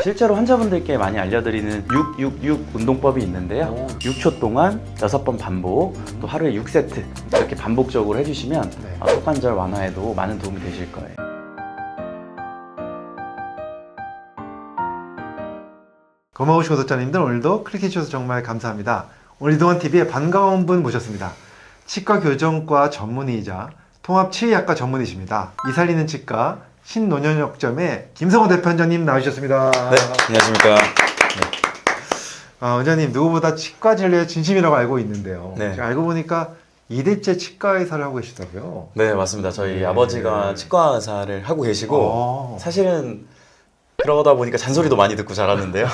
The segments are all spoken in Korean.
실제로 환자분들께 많이 알려드리는 666 운동법이 있는데요. 6초 동안 6번 반복, 또 하루에 6세트 이렇게 반복적으로 해주시면 턱관절 완화에도 많은 도움이 되실 거예요. 고마우신 구독자님들, 오늘도 클릭해주셔서 정말 감사합니다. 오늘 이동환TV에 반가운 분 모셨습니다. 치과 교정과 전문의이자 통합치의학과 전문의십니다. 이살리는 치과 신논현역점의 김성호 대표원장님 나와주셨습니다. 네, 안녕하십니까. 원장님, 누구보다 치과 진료에 진심이라고 알고 있는데요. 네. 제가 알고 보니까 2대째 치과 의사를 하고 계시다고요? 네, 맞습니다. 저희 네. 아버지가 치과 의사를 하고 계시고 사실은 그러다 보니까 잔소리도 많이 듣고 자랐는데요.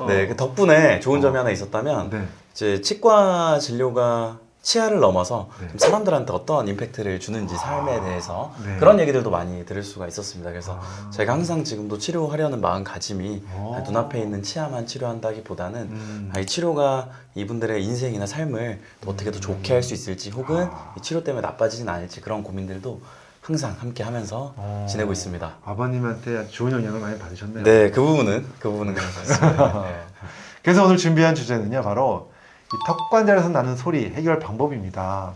네, 그 덕분에 좋은 점이 하나 있었다면 네. 이제 치과 진료가 치아를 넘어서 네. 좀 사람들한테 어떠한 임팩트를 주는지 삶에 대해서 네. 그런 얘기들도 많이 들을 수가 있었습니다. 그래서 제가 항상 지금도 치료하려는 마음가짐이 눈앞에 있는 치아만 치료한다기보다는 이 치료가 이분들의 인생이나 삶을 또 어떻게 더 좋게 할 수 있을지, 혹은 이 치료 때문에 나빠지진 않을지, 그런 고민들도 항상 함께 하면서 지내고 있습니다. 아버님한테 아주 좋은 영향을 많이 받으셨네요. 네, 그 부분은 그런 것 같습니다. 네. 그래서 오늘 준비한 주제는요, 바로 이 턱관절에서 나는 소리 해결 방법입니다.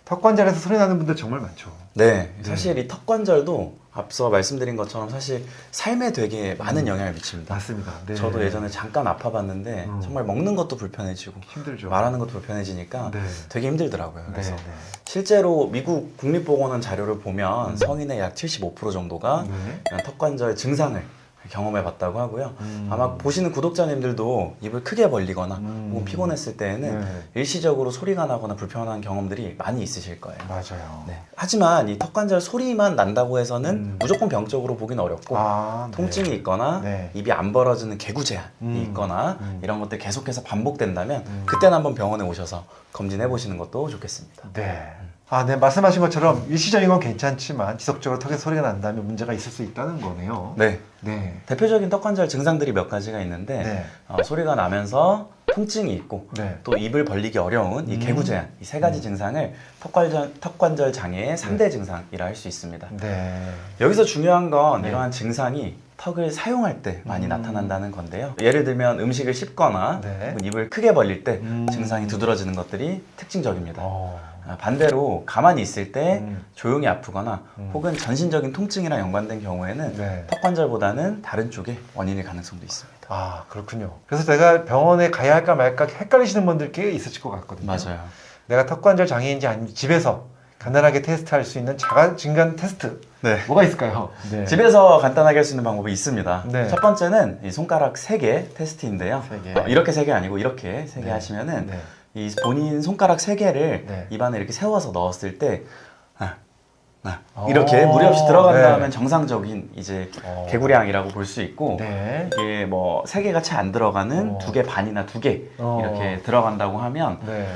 턱관절에서 소리 나는 분들 정말 많죠. 네, 사실 이 턱관절도 앞서 말씀드린 것처럼 사실 삶에 되게 많은 영향을 미칩니다. 맞습니다. 네. 저도 예전에 잠깐 아파봤는데 정말 먹는 것도 불편해지고 힘들죠. 말하는 것도 불편해지니까 네. 되게 힘들더라고요. 그래서 네, 네. 실제로 미국 국립보건원 자료를 보면 성인의 약 75% 정도가 네. 턱관절 증상을 경험해봤다고 하고요. 아마 보시는 구독자님들도 입을 크게 벌리거나 혹은 피곤했을 때에는 네. 일시적으로 소리가 나거나 불편한 경험들이 많이 있으실 거예요. 맞아요. 네. 하지만 이 턱관절 소리만 난다고 해서는 무조건 병적으로 보기는 어렵고 네. 통증이 있거나 네. 입이 안 벌어지는 개구 제한이 있거나 이런 것들 계속해서 반복된다면 그때는 한번 병원에 오셔서 검진해 보시는 것도 좋겠습니다. 네. 네, 말씀하신 것처럼 일시적인 건 괜찮지만 지속적으로 턱에 소리가 난다면 문제가 있을 수 있다는 거네요. 네. 네. 대표적인 턱관절 증상들이 몇 가지가 있는데 네. 소리가 나면서 통증이 있고 네. 또 입을 벌리기 어려운 이 개구 제한, 이 세 가지 증상을 턱관절 장애의 3대 증상이라 할 수 있습니다. 네. 여기서 중요한 건 이러한 증상이 턱을 사용할 때 많이 나타난다는 건데요. 예를 들면 음식을 씹거나 네. 혹은 입을 크게 벌릴 때 증상이 두드러지는 것들이 특징적입니다. 어. 반대로 가만히 있을 때 조용히 아프거나 혹은 전신적인 통증이랑 연관된 경우에는 네. 턱관절보다는 다른 쪽에 원인일 가능성도 있습니다. 그렇군요. 그래서 내가 병원에 가야 할까 말까 헷갈리시는 분들 꽤 있으실 것 같거든요. 맞아요. 내가 턱관절 장애인지 아닌지 집에서 간단하게 테스트할 수 있는 자가 진단 테스트 네. 뭐가 있을까요? 네. 집에서 간단하게 할 수 있는 방법이 있습니다. 네. 첫 번째는 이 손가락 3개 테스트인데요. 3개. 이렇게 3개 아니고 이렇게 3개 하시면은 네. 이 본인 손가락 3개를 네. 입안에 이렇게 세워서 넣었을 때 이렇게 무리 없이 네. 들어간다면 정상적인 이제 개구량이라고 볼 수 있고 네. 이게 뭐 3개가 채 안 들어가는 2개 반이나 2개 이렇게 들어간다고 하면 네.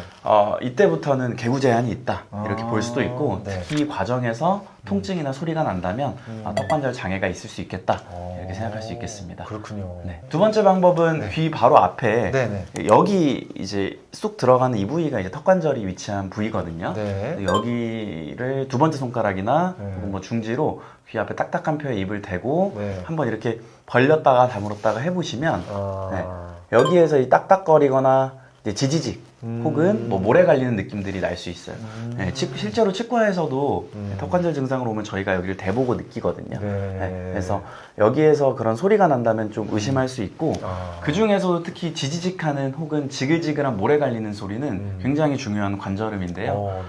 이때부터는 개구 제한이 있다 이렇게 볼 수도 있고 네. 특히 이 과정에서 통증이나 소리가 난다면 턱관절 장애가 있을 수 있겠다 이렇게 생각할 수 있겠습니다. 그렇군요. 네. 두 번째 방법은 귀 바로 앞에 네. 여기 이제 쑥 들어가는 이 부위가 이제 턱관절이 위치한 부위거든요. 네. 여기를 두 번째 손가락이나 네. 혹은 뭐 중지로 귀 앞에 딱딱한 표에 입을 대고 네. 한번 이렇게 벌렸다가 다물었다가 해보시면 아. 여기에서 이 딱딱거리거나 이제 지지직 혹은 뭐 모래 갈리는 느낌들이 날 수 있어요. 네, 실제로 치과에서도 턱관절 증상으로 오면 저희가 여기를 대보고 느끼거든요. 네, 그래서 여기에서 그런 소리가 난다면 좀 의심할 수 있고 그 중에서도 특히 지지직하는 혹은 지글지글한 모래 갈리는 소리는 굉장히 중요한 관절음인데요.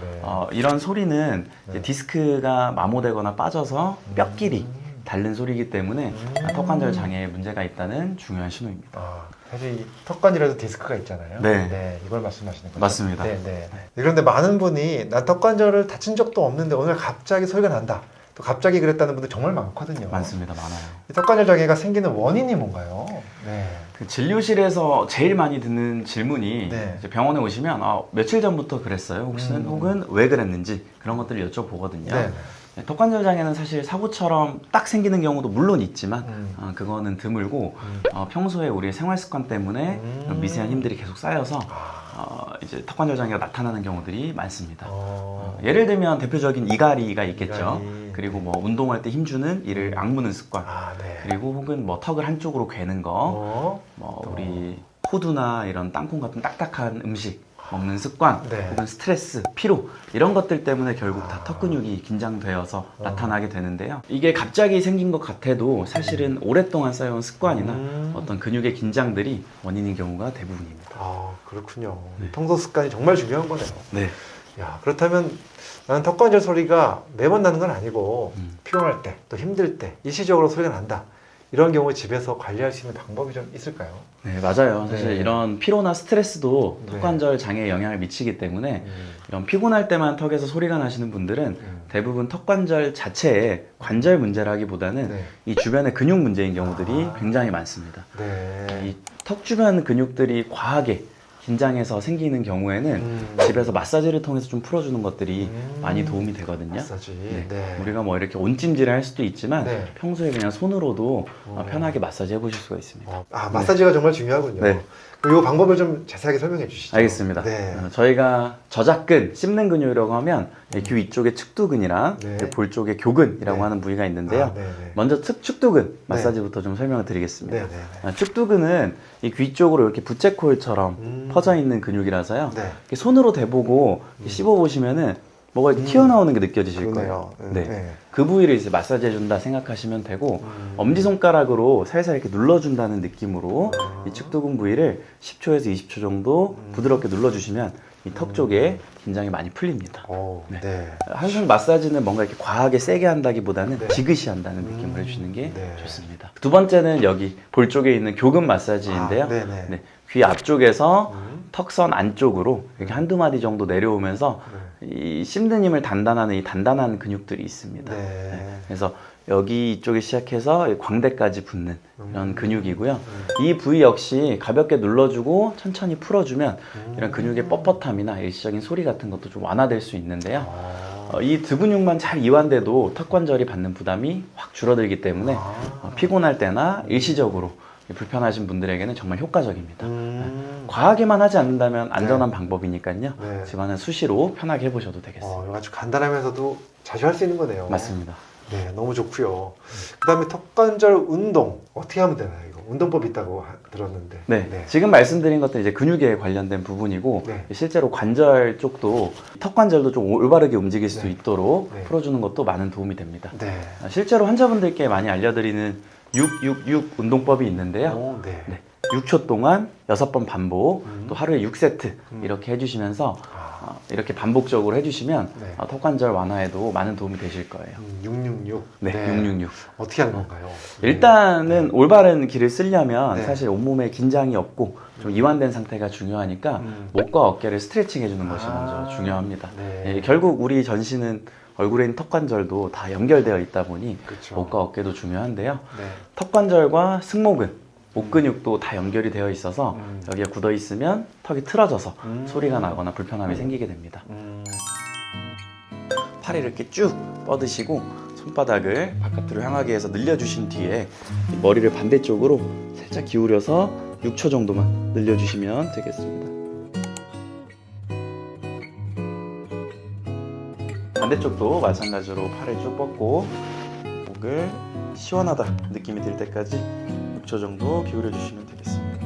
이런 소리는 이제 디스크가 마모되거나 빠져서 뼈끼리 닳는 소리이기 때문에 턱관절 장애에 문제가 있다는 중요한 신호입니다. 사실 이 턱관절에도 디스크가 있잖아요. 네. 이걸 말씀하시는 거죠? 맞습니다. 네. 그런데 많은 분이 난 턱관절을 다친 적도 없는데 오늘 갑자기 소리가 난다. 또 갑자기 그랬다는 분들 정말 많거든요. 많습니다. 많아요. 이 턱관절 장애가 생기는 원인이 뭔가요? 네. 그 진료실에서 제일 많이 듣는 질문이 네. 이제 병원에 오시면 며칠 전부터 그랬어요. 혹은 왜 그랬는지 그런 것들을 여쭤보거든요. 네. 턱관절 장애는 사실 사고처럼 딱 생기는 경우도 물론 있지만 그거는 드물고 평소에 우리의 생활 습관 때문에 미세한 힘들이 계속 쌓여서 이제 턱관절 장애가 나타나는 경우들이 많습니다. 예를 들면 대표적인 이갈이가 있겠죠. 그리고 뭐 운동할 때 힘주는 이를 악무는 습관. 아, 네. 그리고 혹은 뭐 턱을 한쪽으로 괴는 거, 뭐 우리 호두나 이런 땅콩 같은 딱딱한 음식 먹는 습관, 네. 혹은 스트레스, 피로 이런 것들 때문에 결국 다 턱 근육이 긴장되어서 나타나게 되는데요. 이게 갑자기 생긴 것 같아도 사실은 오랫동안 쌓여온 습관이나 어떤 근육의 긴장들이 원인인 경우가 대부분입니다. 아, 그렇군요. 네. 평소 습관이 정말 중요한 거네요. 네. 야, 그렇다면 나는 턱관절 소리가 매번 나는 건 아니고 피곤할 때, 또 힘들 때 일시적으로 소리가 난다. 이런 경우 집에서 관리할 수 있는 방법이 좀 있을까요? 네, 맞아요. 사실 네. 이런 피로나 스트레스도 네. 턱관절 장애에 영향을 미치기 때문에 이런 피곤할 때만 턱에서 소리가 나시는 분들은 대부분 턱관절 자체의 관절 문제라기보다는 네. 이 주변의 근육 문제인 경우들이 굉장히 많습니다. 네. 이 턱 주변 근육들이 과하게 긴장해서 생기는 경우에는 집에서 마사지를 통해서 좀 풀어주는 것들이 많이 도움이 되거든요. 마사지. 네. 네. 우리가 뭐 이렇게 온찜질을 할 수도 있지만 네. 평소에 그냥 손으로도 편하게 마사지 해보실 수가 있습니다. 아, 마사지가 정말 중요하군요. 네. 그럼 이 방법을 좀 자세하게 설명해 주시죠. 알겠습니다. 네. 저희가 저작근, 씹는 근육이라고 하면 귀 위쪽에 측두근이랑 네. 볼 쪽에 교근이라고 네. 하는 부위가 있는데요. 아, 네, 네. 먼저 측두근 마사지부터 좀 설명을 드리겠습니다. 네, 네, 네. 측두근은 이 귀 쪽으로 이렇게 부채코일처럼 퍼져 있는 근육이라서요. 네. 이렇게 손으로 대보고 이렇게 씹어보시면은 뭐가 이렇게 튀어나오는 게 느껴지실 거예요. 그러네요. 네. 그 부위를 이제 마사지 해준다 생각하시면 되고 엄지손가락으로 살살 이렇게 눌러준다는 느낌으로 이 측두근 부위를 10초에서 20초 정도 부드럽게 눌러주시면 이 턱 쪽에 긴장이 많이 풀립니다. 오, 네. 네. 한손 마사지는 뭔가 이렇게 과하게 세게 한다기보다는 네. 지그시 한다는 느낌을 해주시는 게 네. 좋습니다. 두 번째는 여기 볼 쪽에 있는 교근 마사지인데요. 아, 네네. 네, 귀 앞쪽에서 턱선 안쪽으로 이렇게 한두 마디 정도 내려오면서 이 씹는 힘을 단단하는 이 단단한 근육들이 있습니다. 네. 네, 그래서 여기 이쪽에 시작해서 광대까지 붙는 이런 근육이고요. 이 부위 역시 가볍게 눌러주고 천천히 풀어주면 이런 근육의 뻣뻣함이나 일시적인 소리 같은 것도 좀 완화될 수 있는데요. 이 두 근육만 잘 이완돼도 턱관절이 받는 부담이 확 줄어들기 때문에 피곤할 때나 일시적으로 불편하신 분들에게는 정말 효과적입니다. 과하게만 하지 않는다면 안전한 방법이니까요. 네. 집안에 수시로 편하게 해보셔도 되겠습니다. 이거 아주 간단하면서도 자주 할 수 있는 거네요. 맞습니다. 네, 너무 좋고요. 그다음에 턱관절 운동 어떻게 하면 되나요? 이거 운동법이 있다고 들었는데. 네, 지금 말씀드린 것들 이제 근육에 관련된 부분이고 네. 실제로 관절 쪽도 턱관절도 좀 올바르게 움직일 수 네. 있도록 네. 풀어주는 것도 많은 도움이 됩니다. 네. 실제로 환자분들께 많이 알려드리는 666 운동법이 있는데요. 오, 네. 네, 6초 동안 6번 반복, 또 하루에 6세트 이렇게 해주시면서 이렇게 반복적으로 해주시면 네. 턱관절 완화에도 많은 도움이 되실 거예요. 666. 네, 666. 어떻게 하는 건가요? 일단은 올바른 길을 쓰려면 네. 사실 온몸에 긴장이 없고 좀 이완된 상태가 중요하니까 목과 어깨를 스트레칭 해주는 것이 먼저 중요합니다. 네. 결국 우리 전신은 얼굴에 있는 턱관절도 다 연결되어 있다 보니 그렇죠. 목과 어깨도 중요한데요. 네. 턱관절과 승모근, 목 근육도 다 연결이 되어 있어서 여기에 굳어 있으면 턱이 틀어져서 소리가 나거나 불편함이 생기게 됩니다. 팔을 이렇게 쭉 뻗으시고 손바닥을 바깥으로 향하게 해서 늘려주신 뒤에 이 머리를 반대쪽으로 살짝 기울여서 6초 정도만 늘려주시면 되겠습니다. 반대쪽도 마찬가지로 팔을 쭉 뻗고 목을 시원하다 느낌이 들 때까지 6초 정도 기울여 주시면 되겠습니다.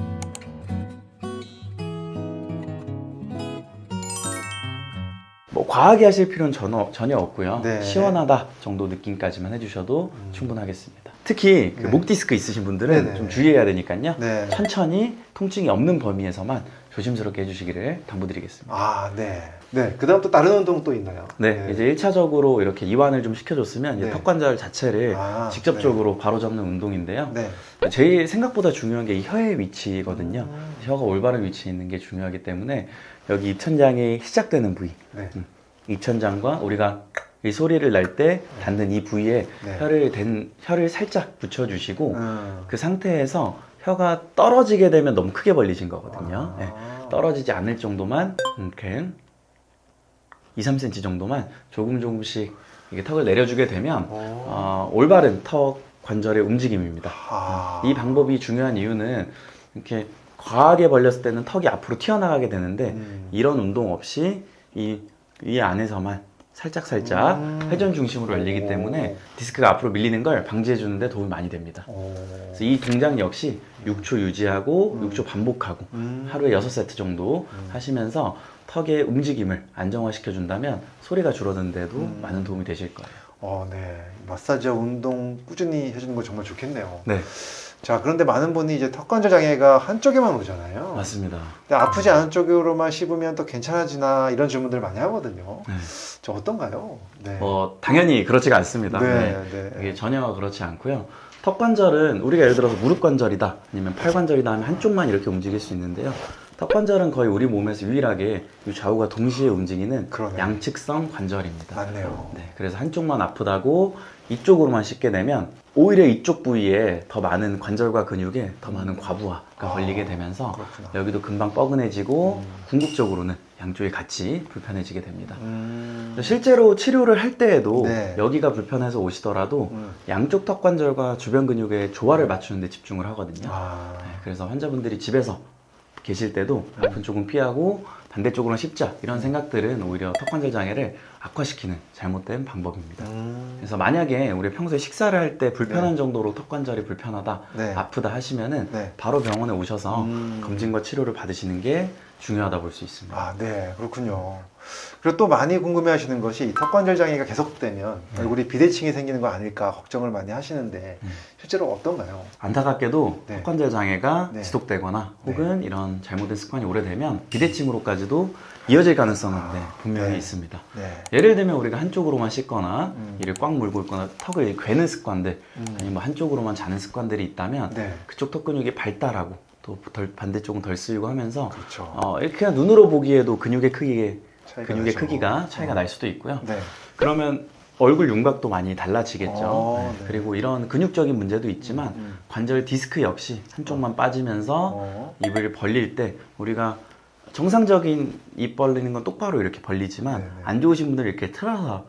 뭐 과하게 하실 필요는 전혀 없고요. 네. 시원하다 정도 느낌까지만 해주셔도 충분하겠습니다. 특히 그 네. 목 디스크 있으신 분들은 네네. 좀 주의해야 되니까요. 네. 천천히 통증이 없는 범위에서만 조심스럽게 해주시기를 당부드리겠습니다. 아, 네. 네. 그다음 또 다른 운동 또 있나요? 네, 이제 1차적으로 이렇게 이완을 좀 시켜줬으면 이제 네. 턱관절 자체를 아, 직접적으로 바로잡는 운동인데요. 네. 제일 생각보다 중요한 게 이 혀의 위치거든요. 혀가 올바른 위치에 있는 게 중요하기 때문에 여기 입천장이 시작되는 부위, 네. 입천장과 우리가 이 소리를 낼 때 닿는 이 부위에 네. 혀를 살짝 붙여주시고 그 상태에서 혀가 떨어지게 되면 너무 크게 벌리신 거거든요. 네, 떨어지지 않을 정도만 이렇게 2, 3cm 정도만 조금씩 이게 턱을 내려주게 되면 올바른 턱 관절의 움직임입니다. 이 방법이 중요한 이유는 이렇게 과하게 벌렸을 때는 턱이 앞으로 튀어나가게 되는데 이런 운동 없이 이 안에서만 살짝살짝 회전 중심으로 열리기 때문에 디스크가 앞으로 밀리는 걸 방지해 주는데 도움이 많이 됩니다. 그래서 이 동작 역시 6초 유지하고 6초 반복하고 하루에 6세트 정도 하시면서 턱의 움직임을 안정화시켜 준다면 소리가 줄어드는데도 많은 도움이 되실 거예요. 네. 마사지와 운동 꾸준히 해주는 거 정말 좋겠네요. 네, 자, 그런데 많은 분이 이제 턱관절 장애가 한쪽에만 오잖아요. 맞습니다. 근데 아프지 않은 쪽으로만 씹으면 또 괜찮아지나 이런 질문들 많이 하거든요. 네. 저 어떤가요? 네. 당연히 그렇지가 않습니다. 네, 네. 네. 이게 전혀 그렇지 않고요. 턱 관절은 우리가 예를 들어서 무릎 관절이다 아니면 팔 관절이다 하면 한쪽만 이렇게 움직일 수 있는데요. 턱 관절은 거의 우리 몸에서 유일하게 이 좌우가 동시에 움직이는 그러네요. 양측성 관절입니다. 맞네요. 네, 그래서 한쪽만 아프다고 이쪽으로만 씹게 되면 오히려 이쪽 부위에 더 많은 관절과 근육에 더 많은 과부하가 걸리게 되면서 그렇구나. 여기도 금방 뻐근해지고 궁극적으로는 양쪽이 같이 불편해지게 됩니다. 실제로 치료를 할 때에도 네. 여기가 불편해서 오시더라도 양쪽 턱 관절과 주변 근육의 조화를 맞추는 데 집중을 하거든요. 네, 그래서 환자분들이 집에서 계실 때도 아픈 쪽은 피하고 반대쪽으로는 씹자 이런 생각들은 오히려 턱 관절 장애를 악화시키는 잘못된 방법입니다. 그래서 만약에 우리 평소에 식사를 할 때 불편한 네. 정도로 턱 관절이 불편하다, 네. 아프다 하시면은 네. 바로 병원에 오셔서 검진과 치료를 받으시는 게 중요하다 볼 수 있습니다. 네, 그렇군요. 그리고 또 많이 궁금해 하시는 것이 이 턱관절 장애가 계속되면 얼굴이 비대칭이 생기는 거 아닐까 걱정을 많이 하시는데 실제로 어떤가요? 안타깝게도 네. 턱 관절 장애가 네. 지속되거나 혹은 이런 잘못된 습관이 오래되면 비대칭으로까지도 이어질 가능성은 분명히 네. 있습니다. 네. 예를 들면 우리가 한쪽으로만 씻거나 이를 꽉 물고 있거나 턱을 괴는 습관들 아니면 뭐 한쪽으로만 자는 습관들이 있다면 네. 그쪽 턱 근육이 발달하고 또 반대쪽은 덜 쓰이고 하면서 그렇죠. 이렇게 그냥 눈으로 보기에도 근육의 나죠. 크기가 차이가 날 수도 있고요. 네. 그러면 얼굴 윤곽도 많이 달라지겠죠. 네. 그리고 이런 근육적인 문제도 있지만 관절 디스크 역시 한쪽만 빠지면서 입을 벌릴 때 우리가 정상적인 입 벌리는 건 똑바로 이렇게 벌리지만 네네. 안 좋으신 분들은 이렇게 틀어서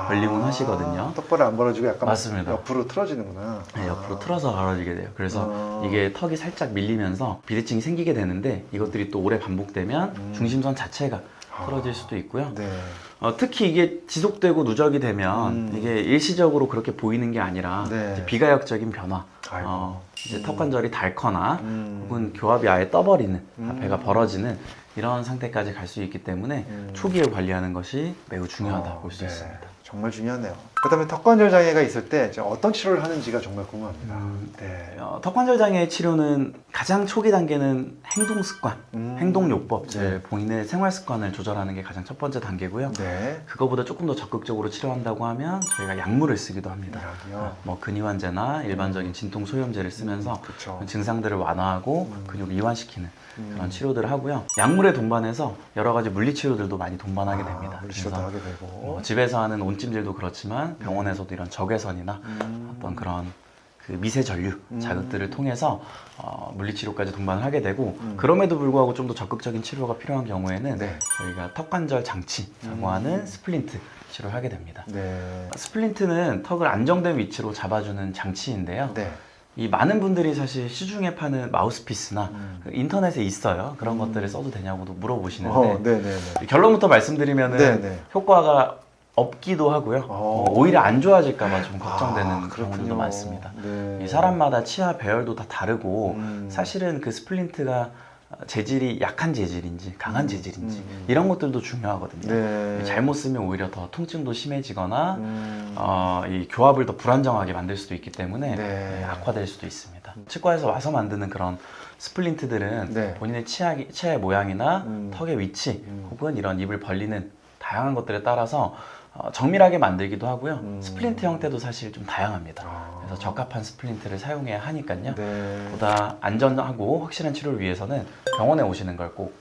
벌리곤 하시거든요. 똑바로 안 벌어지고 약간 맞습니다. 옆으로 틀어지는구나. 네, 옆으로 틀어서 벌어지게 돼요. 그래서 이게 턱이 살짝 밀리면서 비대칭이 생기게 되는데 이것들이 또 오래 반복되면 중심선 자체가 틀어질 수도 있고요. 네. 특히 이게 지속되고 누적이 되면 이게 일시적으로 그렇게 보이는 게 아니라 네. 이제 비가역적인 변화, 아이고. 이제 턱 관절이 닳거나 혹은 교합이 아예 떠버리는, 배가 벌어지는 이런 상태까지 갈 수 있기 때문에 초기에 관리하는 것이 매우 중요하다 볼 수 네. 있습니다. 정말 중요하네요. 그다음에 턱관절 장애가 있을 때 이제 어떤 치료를 하는지가 정말 궁금합니다. 네. 턱 관절 장애 치료는 가장 초기 단계는 행동 습관, 행동요법, 즉 본인의 생활 습관을 조절하는 게 가장 첫 번째 단계고요. 네. 그거보다 조금 더 적극적으로 치료한다고 하면 저희가 약물을 쓰기도 합니다. 약이요? 뭐 근이환제나 일반적인 진통 소염제를 쓰면서 그렇죠. 증상들을 완화하고 근육을 이완시키는 그런 치료들을 하고요. 약물에 동반해서 여러 가지 물리 치료들도 많이 동반하게 됩니다. 물리치료도 그래서 하게 되고. 뭐 집에서 하는 온찜질도 그렇지만 병원에서도 이런 적외선이나 어떤 그런 그 미세 전류 자극들을 통해서 물리치료까지 동반을 하게 되고 그럼에도 불구하고 좀 더 적극적인 치료가 필요한 경우에는 네. 저희가 턱관절 장치라고 하는 스플린트 치료를 하게 됩니다. 네. 스플린트는 턱을 안정된 위치로 잡아주는 장치인데요. 네. 이 많은 분들이 사실 시중에 파는 마우스피스나 그 인터넷에 있어요. 그런 것들을 써도 되냐고도 물어보시는데 네네네. 결론부터 말씀드리면은 네네. 효과가 없기도 하고요. 오히려 안 좋아질까봐 좀 걱정되는 그렇군요. 경우들도 많습니다. 네. 이 사람마다 치아 배열도 다 다르고 음. 사실은 그 스플린트가 재질이 약한 재질인지 강한 재질인지 이런 것들도 중요하거든요. 네. 잘못 쓰면 오히려 더 통증도 심해지거나 이 교합을 더 불안정하게 만들 수도 있기 때문에 네. 악화될 수도 있습니다. 치과에서 와서 만드는 그런 스플린트들은 네. 본인의 치아의 모양이나 턱의 위치 혹은 이런 입을 벌리는 다양한 것들에 따라서 정밀하게 만들기도 하고요. 스플린트 형태도 사실 좀 다양합니다. 그래서 적합한 스플린트를 사용해야 하니까요. 네. 보다 안전하고 확실한 치료를 위해서는 병원에 오시는 걸 꼭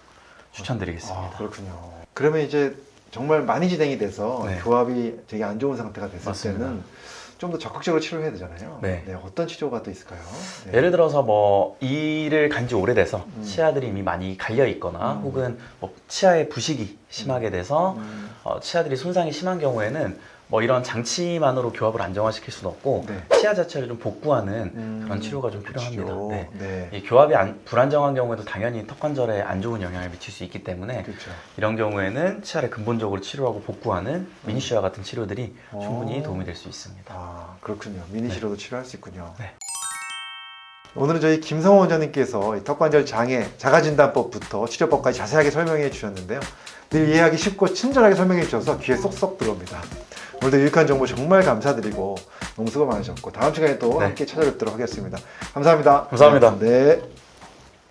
추천드리겠습니다. 그렇군요. 그러면 이제 정말 많이 진행이 돼서 네. 교합이 되게 안 좋은 상태가 됐을 맞습니다. 때는 좀 더 적극적으로 치료해야 되잖아요. 네. 어떤 치료가 또 있을까요? 네. 예를 들어서 뭐 이를 간지 오래돼서 치아들이 이미 많이 갈려 있거나 혹은 뭐 치아의 부식이 심하게 돼서 치아들이 손상이 심한 경우에는 뭐 이런 장치만으로 교합을 안정화시킬 수는 없고 네. 치아 자체를 좀 복구하는 그런 치료가 좀 필요합니다. 그렇죠. 네. 네. 이 교합이 불안정한 경우에도 당연히 턱 관절에 안 좋은 영향을 미칠 수 있기 때문에 그렇죠. 이런 경우에는 치아를 근본적으로 치료하고 복구하는 미니시와 같은 치료들이 어. 충분히 도움이 될 수 있습니다. 아, 그렇군요. 미니시로도 치료할 수 있군요. 네. 오늘은 저희 김성호 원장님께서 이 턱관절 장애 자가진단법부터 치료법까지 자세하게 설명해 주셨는데요. 늘 이해하기 쉽고 친절하게 설명해 주셔서 귀에 쏙쏙 들어옵니다. 오늘도 유익한 정보 정말 감사드리고 너무 수고 많으셨고 다음 시간에 또 네. 함께 찾아뵙도록 하겠습니다. 감사합니다. 감사합니다. 네.